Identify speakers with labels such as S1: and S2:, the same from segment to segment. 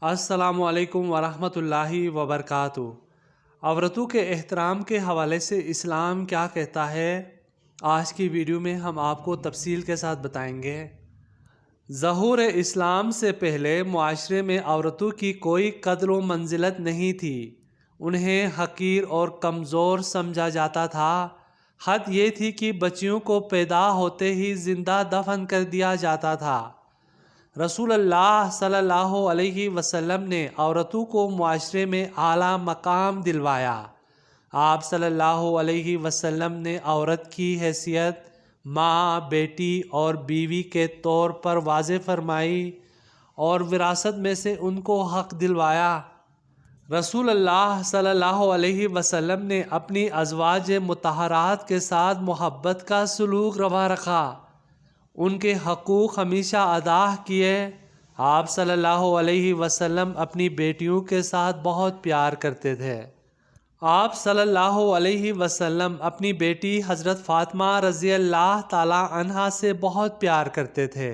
S1: السلام علیکم ورحمۃ اللہ وبرکاتہ۔ عورتوں کے احترام کے حوالے سے اسلام کیا کہتا ہے، آج کی ویڈیو میں ہم آپ کو تفصیل کے ساتھ بتائیں گے۔ ظہور اسلام سے پہلے معاشرے میں عورتوں کی کوئی قدر و منزلت نہیں تھی، انہیں حقیر اور کمزور سمجھا جاتا تھا۔ حد یہ تھی کہ بچیوں کو پیدا ہوتے ہی زندہ دفن کر دیا جاتا تھا۔ رسول اللہ صلی اللہ علیہ وسلم نے عورتوں کو معاشرے میں اعلیٰ مقام دلوایا۔ آپ صلی اللہ علیہ وسلم نے عورت کی حیثیت ماں، بیٹی اور بیوی کے طور پر واضح فرمائی اور وراثت میں سے ان کو حق دلوایا۔ رسول اللہ صلی اللہ علیہ وسلم نے اپنی ازواج مطہرات کے ساتھ محبت کا سلوک روا رکھا، ان کے حقوق ہمیشہ ادا کیے۔ آپ صلی اللہ علیہ وسلم اپنی بیٹیوں کے ساتھ بہت پیار کرتے تھے۔ آپ صلی اللہ علیہ وسلم اپنی بیٹی حضرت فاطمہ رضی اللہ تعالی عنہا سے بہت پیار کرتے تھے،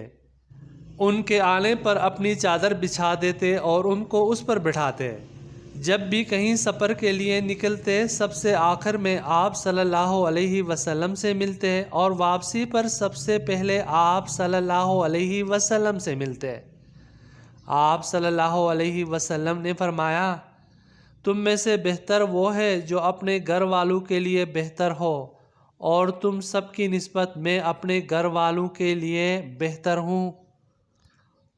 S1: ان کے آنے پر اپنی چادر بچھا دیتے اور ان کو اس پر بٹھاتے۔ جب بھی کہیں سفر کے لیے نکلتے سب سے آخر میں آپ صلی اللہ علیہ وسلم سے ملتے اور واپسی پر سب سے پہلے آپ صلی اللہ علیہ وسلم سے ملتے۔ آپ صلی اللہ علیہ وسلم نے فرمایا، تم میں سے بہتر وہ ہے جو اپنے گھر والوں کے لیے بہتر ہو، اور تم سب کی نسبت میں اپنے گھر والوں کے لیے بہتر ہوں۔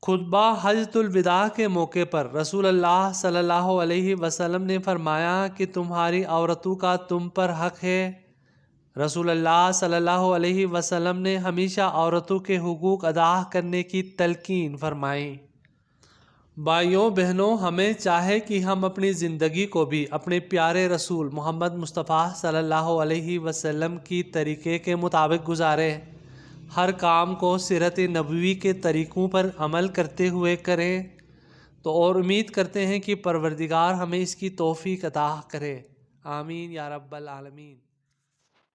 S1: خطبہ حجۃ الوداع کے موقع پر رسول اللہ صلی اللہ علیہ وسلم نے فرمایا کہ تمہاری عورتوں کا تم پر حق ہے۔ رسول اللہ صلی اللہ علیہ وسلم نے ہمیشہ عورتوں کے حقوق ادا کرنے کی تلقین فرمائی۔ بھائیوں بہنوں، ہمیں چاہے کہ ہم اپنی زندگی کو بھی اپنے پیارے رسول محمد مصطفیٰ صلی اللہ علیہ وسلم کی طریقے کے مطابق گزاریں، ہر کام کو سیرت نبوی کے طریقوں پر عمل کرتے ہوئے کریں، تو اور امید کرتے ہیں کہ پروردگار ہمیں اس کی توفیق عطا کرے۔ آمین یا رب العالمین۔